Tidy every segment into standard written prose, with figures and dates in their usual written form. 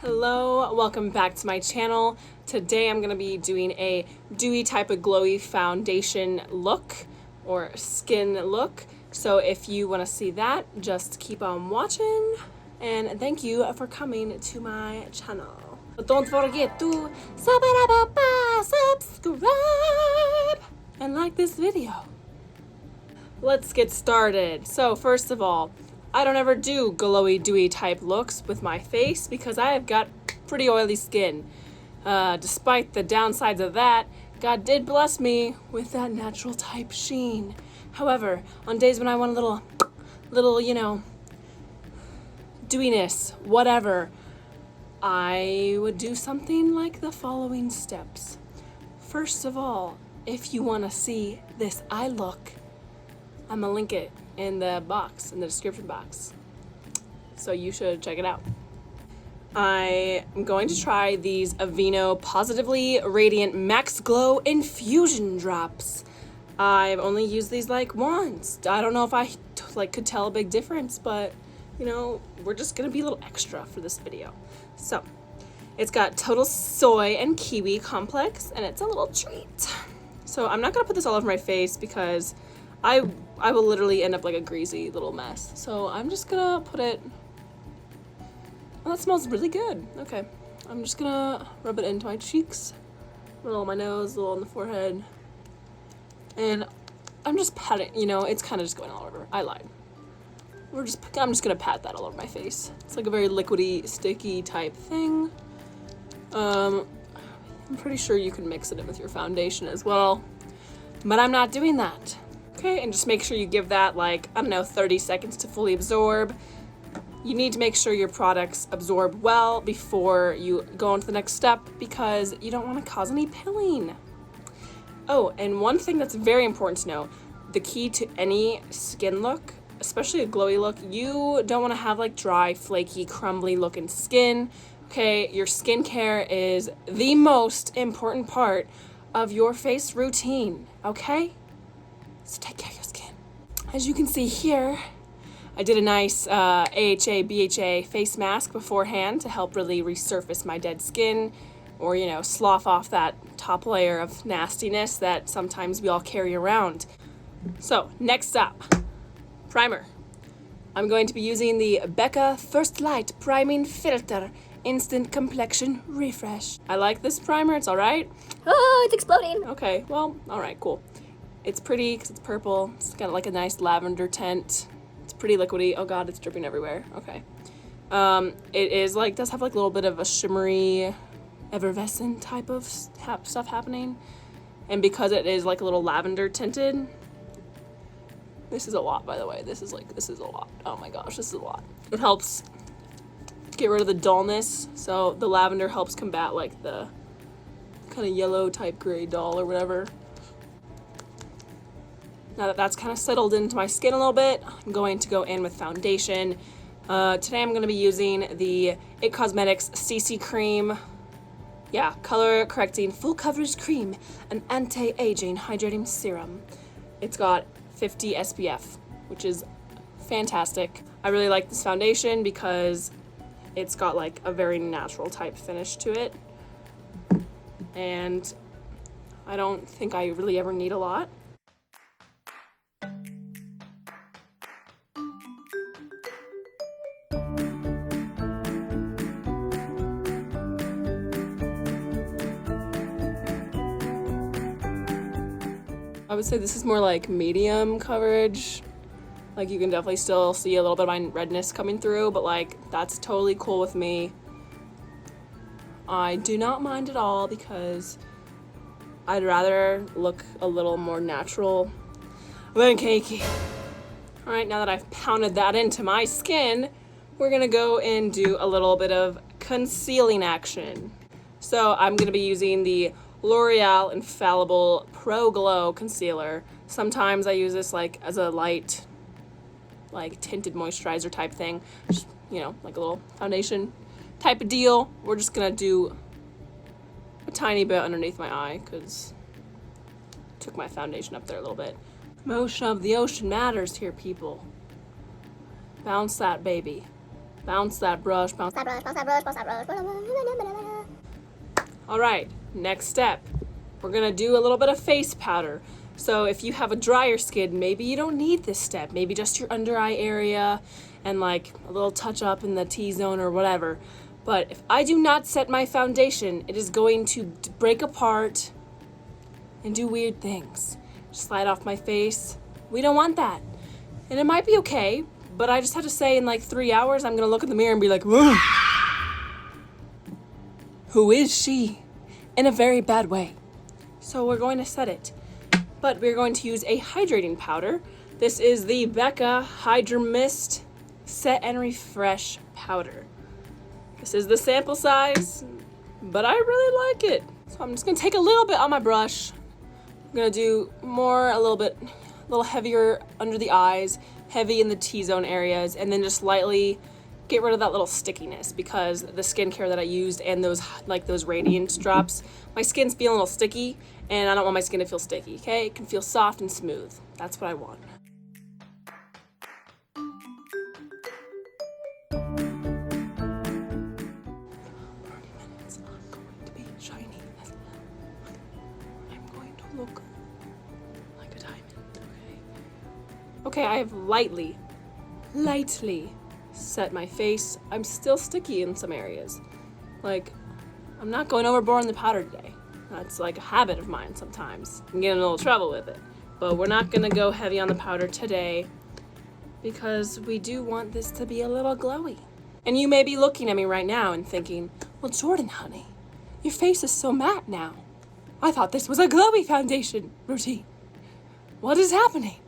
Hello, welcome back to my channel. Today I'm going to be doing a dewy type of glowy foundation look or skin look. So if you want to see that, just keep on watching, and thank you for coming to my channel. But don't forget to subscribe and like this video. Let's get started. So first of all, I don't ever do glowy dewy type looks with my face because I have got pretty oily skin. Despite the downsides of that, God did bless me with that natural type sheen. However, on days when I want a little, you know, dewiness, whatever, I would do something like the following steps. First of all, if you want to see this eye look, I'm gonna link it in the box, in the description box. So you should check it out. I am going to try these Aveeno Positively Radiant Max Glow Infusion Drops. I've only used these like once. I don't know if I could tell a big difference, but you know, we're just gonna be a little extra for this video. So it's got total soy and kiwi complex, and it's a little treat. So I'm not gonna put this all over my face because I will literally end up like a greasy little mess. So I'm just gonna put it, oh, that smells really good. Okay, I'm just gonna rub it into my cheeks, a little on my nose, a little on the forehead. And I'm just patting, you know, it's kind of just going all over. I lied. I'm just gonna pat that all over my face. It's like a very liquidy, sticky type thing. I'm pretty sure you can mix it in with your foundation as well, but I'm not doing that. Okay, and just make sure you give that like, I don't know, 30 seconds to fully absorb. You need to make sure your products absorb well before you go on to the next step because you don't want to cause any pilling. Oh, and one thing that's very important to know, the key to any skin look, especially a glowy look, you don't want to have like dry, flaky, crumbly looking skin. Okay, your skincare is the most important part of your face routine, okay? So take care of your skin. As you can see here, I did a nice AHA, BHA face mask beforehand to help really resurface my dead skin, or, you know, slough off that top layer of nastiness that sometimes we all carry around. So next up, primer. I'm going to be using the Becca First Light Priming Filter Instant Complexion Refresh. I like this primer, it's all right. Oh, it's exploding. Okay, well, all right, cool. It's pretty because it's purple. It's got like a nice lavender tint. It's pretty liquidy. Oh God, it's dripping everywhere. Okay. It is like, does have like a little bit of a shimmery, effervescent type of stuff happening. And because it is like a little lavender tinted, this is a lot, by the way. This is a lot. Oh my gosh, this is a lot. It helps get rid of the dullness. So the lavender helps combat like the kind of yellow type gray dull or whatever. Now that that's kind of settled into my skin a little bit, I'm going to go in with foundation. Today I'm going to be using the It Cosmetics CC Cream. Yeah, color correcting full coverage cream and anti-aging hydrating serum. It's got 50 SPF, which is fantastic. I really like this foundation because it's got like a very natural type finish to it. And I don't think I really ever need a lot. I would say this is more like medium coverage. Like you can definitely still see a little bit of my redness coming through, but like that's totally cool with me. I do not mind at all because I'd rather look a little more natural than cakey. All right, now that I've pounded that into my skin, we're gonna go and do a little bit of concealing action. So I'm gonna be using the Loreal Infallible Pro Glow Concealer. Sometimes I use this like as a light, like tinted moisturizer type thing. Just, you know, like a little foundation type of deal. We're just gonna do a tiny bit underneath my eye because I took my foundation up there a little bit. Motion of the ocean matters here, people. Bounce that baby. Bounce that brush, bounce that brush, bounce that brush, bounce that brush. All right, next step. We're gonna do a little bit of face powder. So if you have a drier skin, maybe you don't need this step. Maybe just your under eye area and like a little touch up in the T-zone or whatever. But if I do not set my foundation, it is going to break apart and do weird things. Slide off my face. We don't want that. And it might be okay, but I just have to say in like 3 hours, I'm gonna look in the mirror and be like, whoa. Who is she? In a very bad way. So we're going to set it. But we're going to use a hydrating powder. This is the Becca Hydra-mist Set and Refresh Powder. This is the sample size, but I really like it. So I'm just gonna take a little bit on my brush. I'm gonna do more, a little heavier under the eyes, heavy in the T-zone areas, and then just lightly get rid of that little stickiness because the skincare that I used and those radiant drops, my skin's feeling a little sticky and I don't want my skin to feel sticky, okay? It can feel soft and smooth. That's what I want. Look like a diamond, okay, I have lightly set my face. I'm still sticky in some areas. Like, I'm not going overboard in the powder today. That's like a habit of mine sometimes. I'm getting in a little trouble with it. But we're not gonna go heavy on the powder today because we do want this to be a little glowy. And you may be looking at me right now and thinking, well, Jordan, honey, your face is so matte now. I thought this was a glowy foundation routine. What is happening?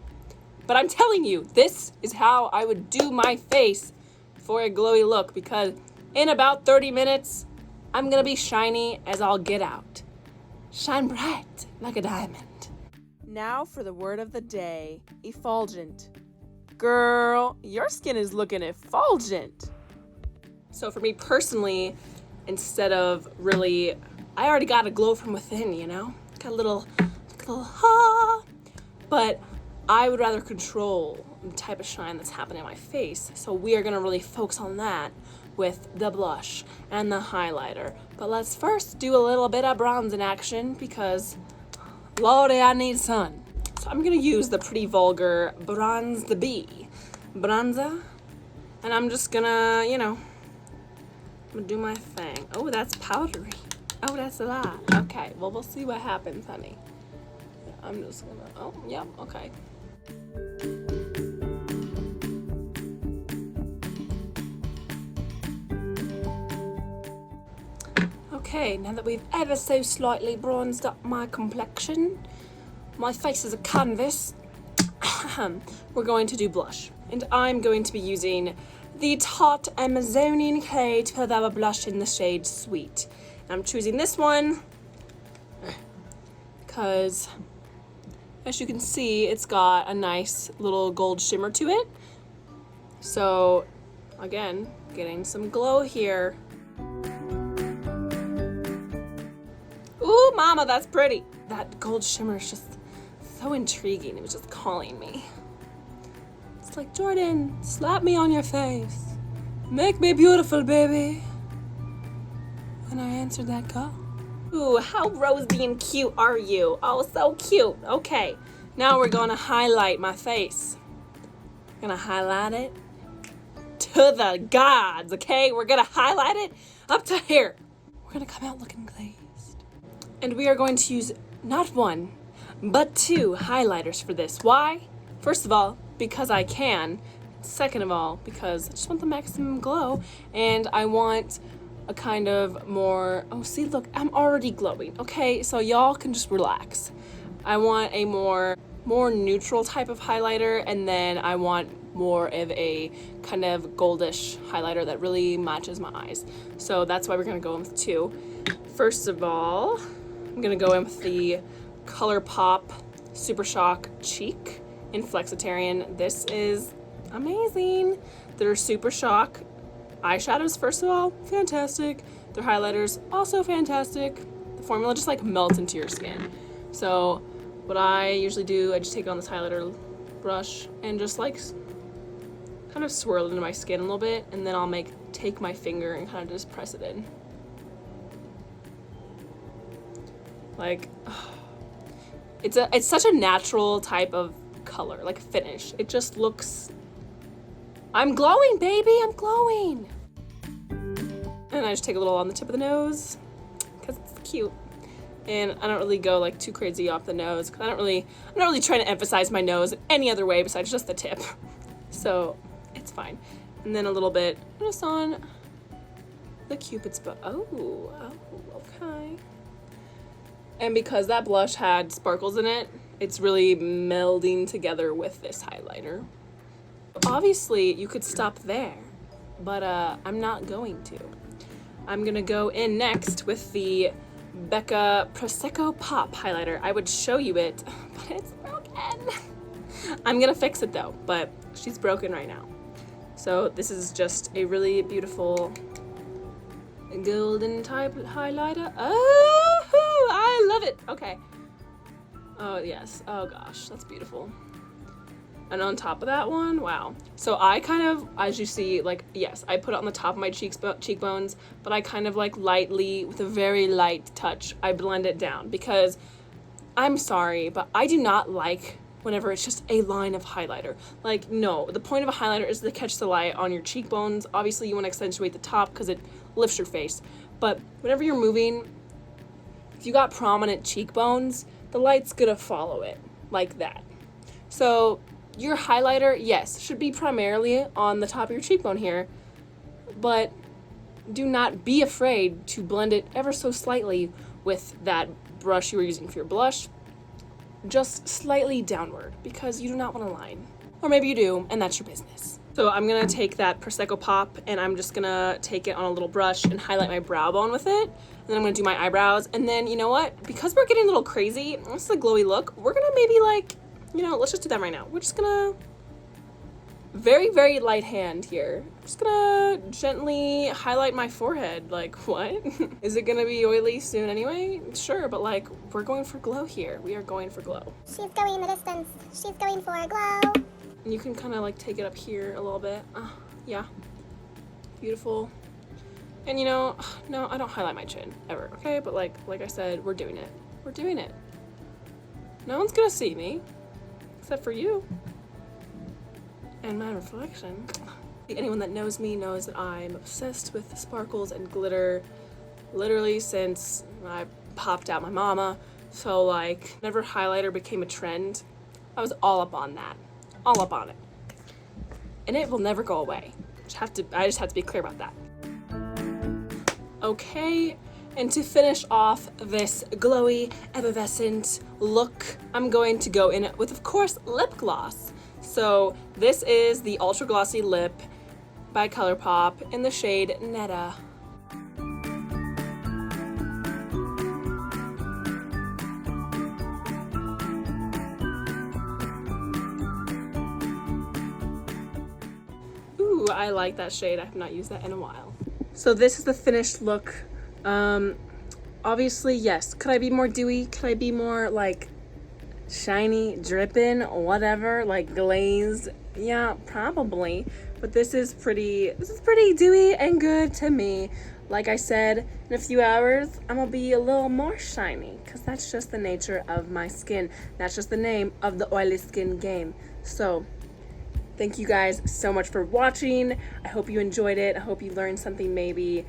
But I'm telling you, this is how I would do my face for a glowy look because in about 30 minutes, I'm gonna be shiny as all get out. Shine bright like a diamond. Now for the word of the day, effulgent. Girl, your skin is looking effulgent. So for me personally, instead of really, I already got a glow from within, you know? Got a little but I would rather control the type of shine that's happening in my face. So we are gonna really focus on that with the blush and the highlighter. But let's first do a little bit of bronzing action because Lordy, I need sun. So I'm gonna use the Pretty Vulgar Bronze the Bee bronzer. And I'm just gonna, you know, I'm gonna do my thing. Oh, that's powdery. Oh, that's a lot. Okay, well, we'll see what happens, honey. I'm just gonna, oh, yep, okay. Okay, now that we've ever so slightly bronzed up my complexion, my face is a canvas, we're going to do blush. And I'm going to be using the Tarte Amazonian Clay Feather Blush in the shade Sweet. I'm choosing this one because, as you can see, it's got a nice little gold shimmer to it. So, again, getting some glow here. Ooh, mama, that's pretty. That gold shimmer is just so intriguing. It was just calling me. It's like, Jordan, slap me on your face. Make me beautiful, baby. And I answered that call. Ooh, how rosy and cute are you? Oh, so cute. Okay, now we're gonna highlight my face. We're gonna highlight it to the gods, okay? We're gonna highlight it up to here. We're gonna come out looking glazed. And we are going to use not one, but 2 highlighters for this. Why? First of all, because I can. Second of all, because I just want the maximum glow and I want a kind of more, oh, see, look, I'm already glowing. Okay, so y'all can just relax. I want a more neutral type of highlighter, and then I want more of a kind of goldish highlighter that really matches my eyes. So that's why we're gonna go in with 2. First of all, I'm gonna go in with the ColourPop Super Shock Cheek in Flexitarian. This is amazing. They're Super Shock eyeshadows, first of all, fantastic. Their highlighters, also fantastic. The formula just like melts into your skin. So what I usually do, I just take on this highlighter brush and just like kind of swirl it into my skin a little bit, and then I'll take my finger and kind of just press it in. Like, it's such a natural type of color, like finish. It just looks, I'm glowing, baby, I'm glowing. And I just take a little on the tip of the nose because it's cute. And I don't really go like too crazy off the nose because I'm not really trying to emphasize my nose any other way besides just the tip. So it's fine. And then a little bit just on the Cupid's bow. Oh, okay. And because that blush had sparkles in it, it's really melding together with this highlighter. Obviously, you could stop there, but I'm not going to. I'm gonna go in next with the Becca Prosecco Pop highlighter. I would show you it, but it's broken. I'm gonna fix it though, but she's broken right now. So this is just a really beautiful golden type highlighter. Oh, I love it. Okay. Oh yes. Oh gosh, that's beautiful. And on top of that one, wow. So I kind of, as you see, like, yes, I put it on the top of my cheekbones, but I kind of like lightly, with a very light touch, I blend it down because I'm sorry, but I do not like whenever it's just a line of highlighter. Like, no, the point of a highlighter is to catch the light on your cheekbones. Obviously, you want to accentuate the top because it lifts your face. But whenever you're moving, if you got prominent cheekbones, the light's gonna follow it like that. So your highlighter, yes, should be primarily on the top of your cheekbone here, but do not be afraid to blend it ever so slightly with that brush you were using for your blush, just slightly downward, because you do not want a line. Or maybe you do, and that's your business. So I'm gonna take that Prosecco Pop, and I'm just gonna take it on a little brush and highlight my brow bone with it, and then I'm gonna do my eyebrows, and then, you know what? Because we're getting a little crazy, this is a glowy look, we're gonna maybe like, you know, let's just do that right now. We're just gonna, very, very light hand here. I'm just gonna gently highlight my forehead. Like, what? Is it gonna be oily soon anyway? Sure, but like, we're going for glow here. We are going for glow. She's going the distance. She's going for a glow. And you can kind of like take it up here a little bit. Yeah, beautiful. And you know, no, I don't highlight my chin ever, okay? But like I said, we're doing it. We're doing it. No one's gonna see me. Except for you and my reflection. Anyone that knows me knows that I'm obsessed with sparkles and glitter literally since I popped out my mama. So like, whenever highlighter became a trend, I was all up on that, all up on it, and it will never go away. I just have to be clear about that. Okay. And to finish off this glowy, effervescent look, I'm going to go in with, of course, lip gloss. So this is the Ultra Glossy Lip by ColourPop in the shade Netta. Ooh, I like that shade. I have not used that in a while. So this is the finished look. Obviously, yes. Could I be more dewy? Could I be more like shiny, dripping, whatever, like glazed? Yeah, probably. But this is pretty dewy and good to me. Like I said, in a few hours, I'm gonna be a little more shiny because that's just the nature of my skin. That's just the name of the oily skin game. So thank you guys so much for watching. I hope you enjoyed it. I hope you learned something maybe.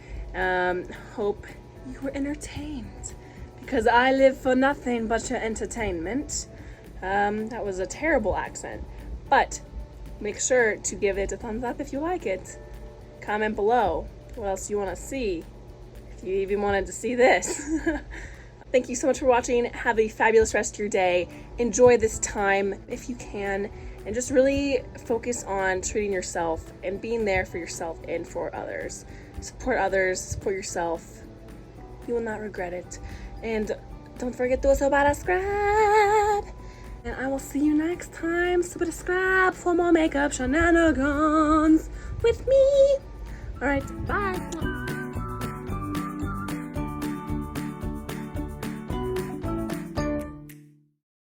Hope you were entertained, because I live for nothing but your entertainment. That was a terrible accent, but make sure to give it a thumbs up if you like it. Comment below what else you want to see, if you even wanted to see this. Thank you so much for watching. Have a fabulous rest of your day. Enjoy this time if you can, and just really focus on treating yourself and being there for yourself and for others. Support others, support yourself. You will not regret it. And don't forget to subscribe. And I will see you next time. Subscribe for more makeup shenanigans with me. All right, bye.